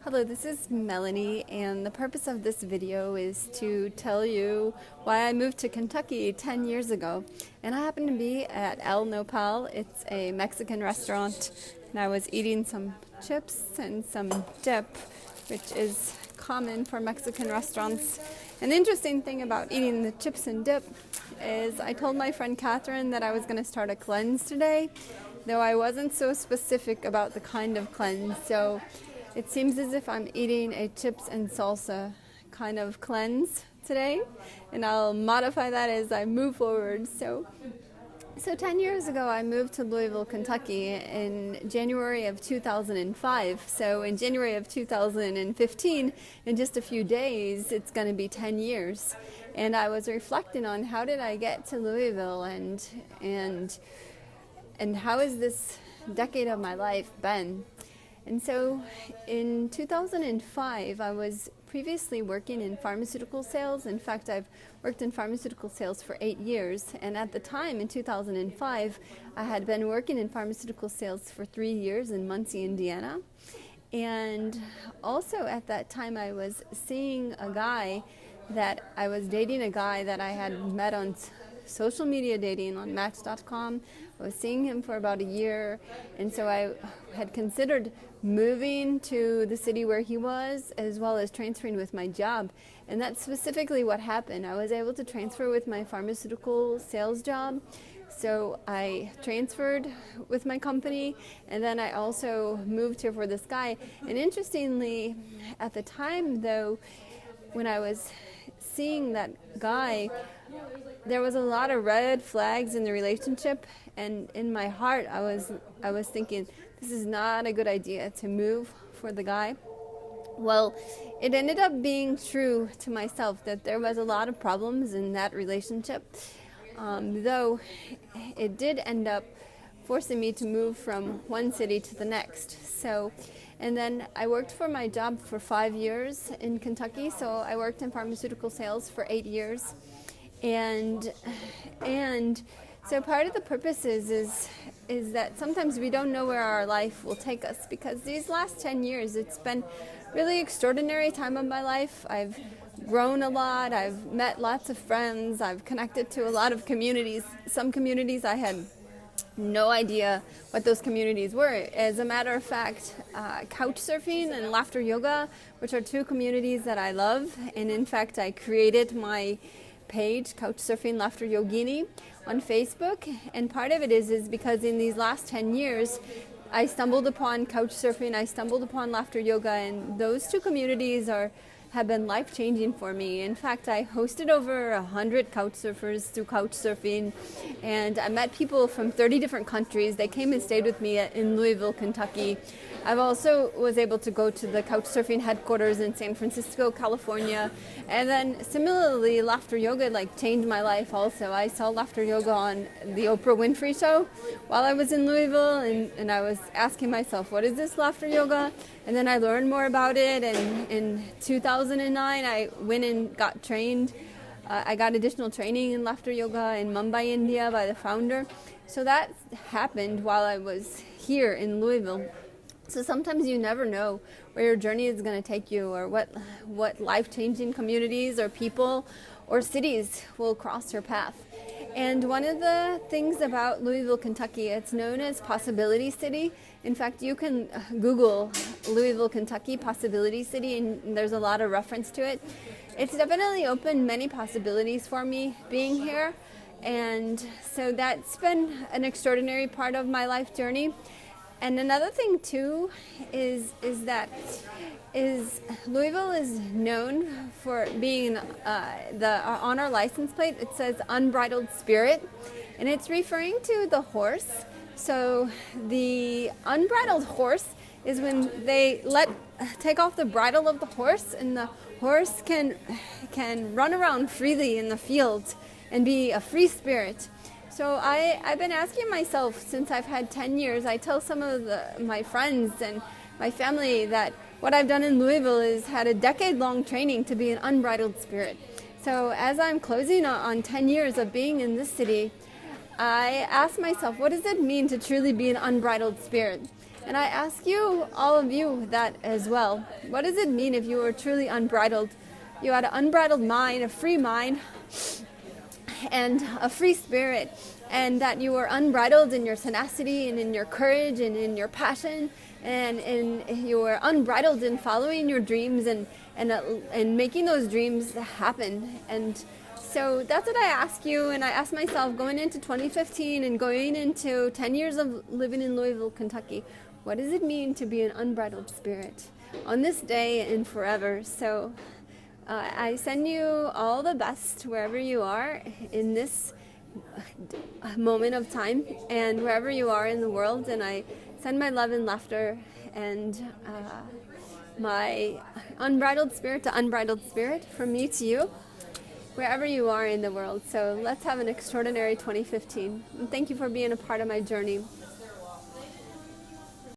Hello, this is Melanie, and the purpose of this video is to tell you why I moved to Kentucky 10 years ago. And I happened to be at El Nopal. It's a Mexican restaurant, and I was eating some chips and some dip, which is common for Mexican restaurants. And the interesting thing about eating the chips and dip is I told my friend Catherine that I was going to start a cleanse today, though I wasn't so specific about the kind of cleanse. So it seems as if I'm eating a chips and salsa kind of cleanse today, and I'll modify that as I move forward. So 10 years ago, I moved to Louisville, Kentucky in January of 2005. So in January of 2015, in just a few days, it's going to be 10 years. And I was reflecting on how did I get to Louisville and how has this decade of my life been? And so in 2005, I was previously working in pharmaceutical sales. In fact, I've worked in pharmaceutical sales for 8 years. And at the time, in 2005, I had been working in pharmaceutical sales for 3 years in Muncie, Indiana. And also at that time, I was seeing a guy that I was dating, a guy that I had met on social media dating on Match.com. I was seeing him for about a year, and so I had considered moving to the city where he was, as well as transferring with my job. And that's specifically what happened. I was able to transfer with my pharmaceutical sales job. So I transferred with my company, and then I also moved here for this guy. And interestingly, at the time, though, when I was seeing that guy, there was a lot of red flags in the relationship, and in my heart I was thinking, this is not a good idea to move for the guy. Well, it ended up being true to myself that there was a lot of problems in that relationship, though it did end up forcing me to move from one city to the next. And then I worked for my job for 5 years in Kentucky, so I worked in pharmaceutical sales for 8 years. And so part of the purpose is that sometimes we don't know where our life will take us, because these last 10 years, it's been really extraordinary time of my life. I've grown a lot. I've met lots of friends. I've connected to a lot of communities. Some communities I had no idea what those communities were. As a matter of fact, couch surfing and laughter yoga, which are two communities that I love. And in fact, I created my page, Couch Surfing Laughter Yogini, on Facebook. And part of it is because in these last 10 years, I stumbled upon couch surfing, I stumbled upon laughter yoga, and those two communities have been life-changing for me. In fact, I hosted over 100 couch surfers through couch surfing, and I met people from 30 different countries. They came and stayed with me in Louisville, Kentucky. I've also was able to go to the couch surfing headquarters in San Francisco, California. And then similarly, laughter yoga changed my life also. I saw laughter yoga on the Oprah Winfrey Show while I was in Louisville, and I was asking myself, what is this laughter yoga? And then I learned more about it, and in 2009, I went and got trained. I got additional training in laughter yoga in Mumbai, India by the founder. So that happened while I was here in Louisville. So sometimes you never know where your journey is going to take you, or what life-changing communities or people or cities will cross your path. And one of the things about Louisville, Kentucky, it's known as Possibility City. In fact, you can Google Louisville, Kentucky, Possibility City, and there's a lot of reference to it. It's definitely opened many possibilities for me being here. And so that's been an extraordinary part of my life journey. And another thing too is Louisville is known for being on our license plate it says Unbridled Spirit, and it's referring to the horse. So the unbridled horse is when they take off the bridle of the horse, and the horse can run around freely in the field and be a free spirit. So I've been asking myself since I've had 10 years, I tell some of my friends and my family that what I've done in Louisville is had a decade-long training to be an unbridled spirit. So as I'm closing on 10 years of being in this city, I ask myself, what does it mean to truly be an unbridled spirit? And I ask you, all of you, that as well. What does it mean if you were truly unbridled? You had an unbridled mind, a free mind, and a free spirit, and that you were unbridled in your tenacity and in your courage and in your passion, and you were unbridled in following your dreams and making those dreams happen. And so that's what I ask you, and I ask myself going into 2015 and going into 10 years of living in Louisville, Kentucky, what does it mean to be an unbridled spirit on this day and forever? So I send you all the best wherever you are in this moment of time and wherever you are in the world, and I send my love and laughter and my unbridled spirit to unbridled spirit from me to you, wherever you are in the world. So let's have an extraordinary 2015. And thank you for being a part of my journey.